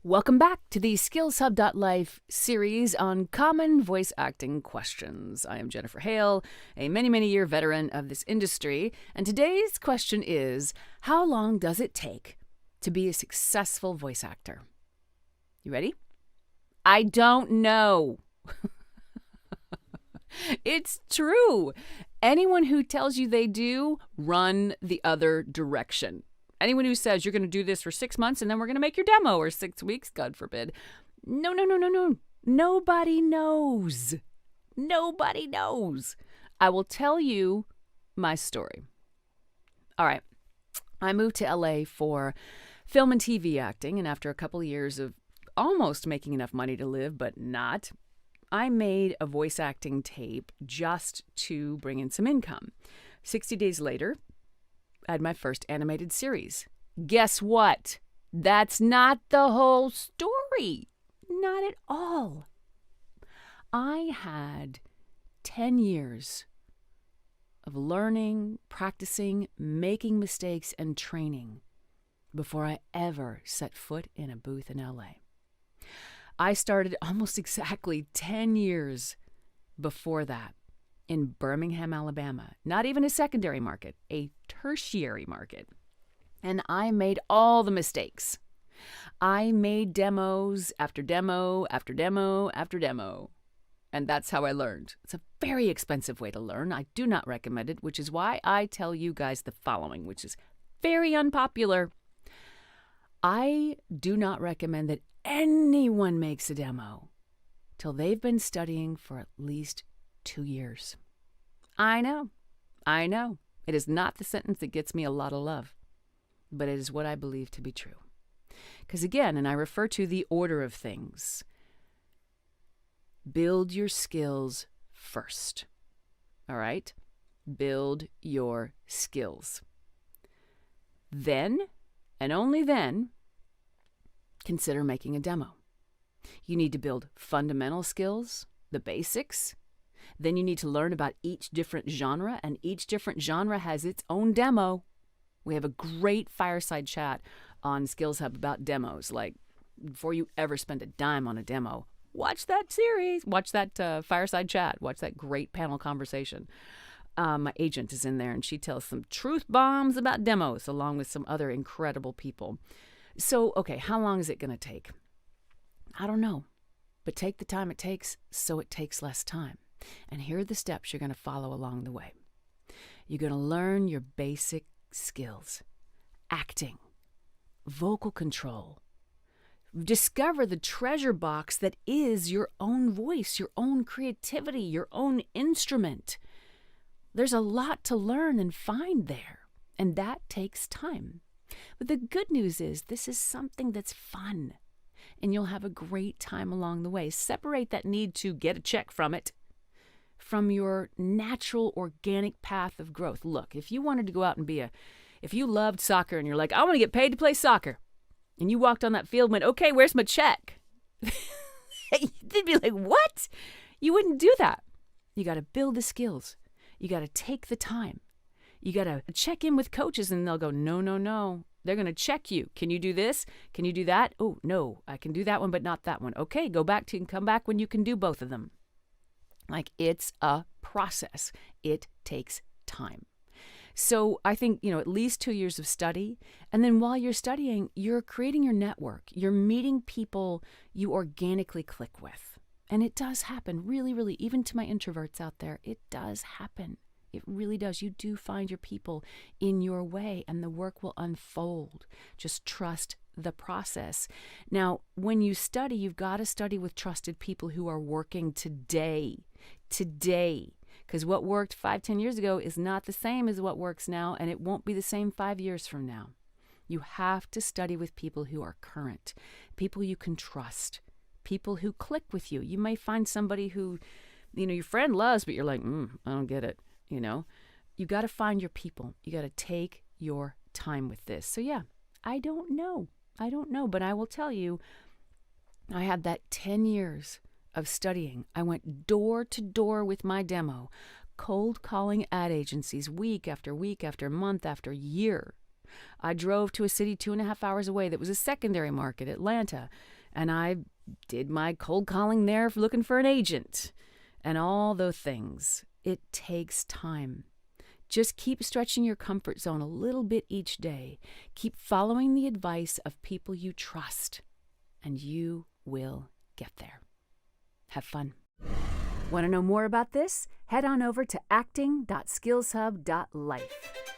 Welcome back to the SkillsHub.life series on common voice acting questions. I am Jennifer Hale, a many year veteran of this industry, and today's question is, how long does it take to be a successful voice actor? You ready? I don't know. It's true. Anyone who tells you they do, run the other direction. Anyone who says you're going to do this for 6 months and then we're going to make your demo, or 6 weeks, God forbid. No. Nobody knows. Nobody knows. I will tell you my story. All right. I moved to LA for film and TV acting, and after a couple of years of almost making enough money to live, but not, I made a voice acting tape just to bring in some income. 60 days later, I had my first animated series. Guess what? That's not the whole story. Not at all. I had 10 years of learning, practicing, making mistakes, and training before I ever set foot in a booth in LA. I started almost exactly 10 years before that in Birmingham, Alabama. Not even a secondary market, a tertiary market. And I made all the mistakes. I made demos after demo after demo after demo. And that's how I learned. It's a very expensive way to learn. I do not recommend it, which is why I tell you guys the following, which is very unpopular. I do not recommend that anyone makes a demo till they've been studying for at least 2 years. I know. It is not the sentence that gets me a lot of love, but it is what I believe to be true. Because again, and I refer to the order of things, build your skills first. All right? Build your skills. Then, and only then, consider making a demo. You need to build fundamental skills, the basics. Then you need to learn about each different genre, and each different genre has its own demo. We have a great fireside chat on SkillsHub about demos. Like, before you ever spend a dime on a demo, watch that series. Watch that fireside chat. Watch that great panel conversation. My agent is in there, and she tells some truth bombs about demos, along with some other incredible people. So, okay, how long is it going to take? I don't know. But take the time it takes so it takes less time. And here are the steps you're going to follow along the way. You're going to learn your basic skills. Acting. Vocal control. Discover the treasure box that is your own voice, your own creativity, your own instrument. There's a lot to learn and find there, and that takes time. But the good news is this is something that's fun, and you'll have a great time along the way. Separate that need to get a check from it from your natural, organic path of growth. Look, if you wanted to go out and if you loved soccer and you're like, I want to get paid to play soccer, and you walked on that field and went, okay, where's my check? They'd be like, what? You wouldn't do that. You got to build the skills. You got to take the time. You got to check in with coaches, and they'll go, no. They're going to check you. Can you do this? Can you do that? Oh, no, I can do that one, but not that one. Okay, go back to and come back when you can do both of them. Like, it's a process. It takes time. So I think, at least 2 years of study. And then while you're studying, you're creating your network. You're meeting people you organically click with. And it does happen, really, even to my introverts out there, it does happen. It really does. You do find your people in your way, and the work will unfold. Just trust the process. Now, when you study, you've got to study with trusted people who are working today. Because what worked 5-10 years ago is not the same as what works now, and it won't be the same 5 years from now. You have to study with people who are current, people you can trust, people who click with you. You may find somebody who, your friend loves, but you're like, I don't get it. You got to find your people. You got to take your time with this. So yeah, I don't know, but I will tell you, I had that 10 years of studying. I went door to door with my demo, cold calling ad agencies week after week after month after year. I drove to a city 2.5 hours away that was a secondary market, Atlanta, and I did my cold calling there looking for an agent and all those things. It takes time. Just keep stretching your comfort zone a little bit each day. Keep following the advice of people you trust, and you will get there. Have fun. Want to know more about this? Head on over to acting.skillshub.life.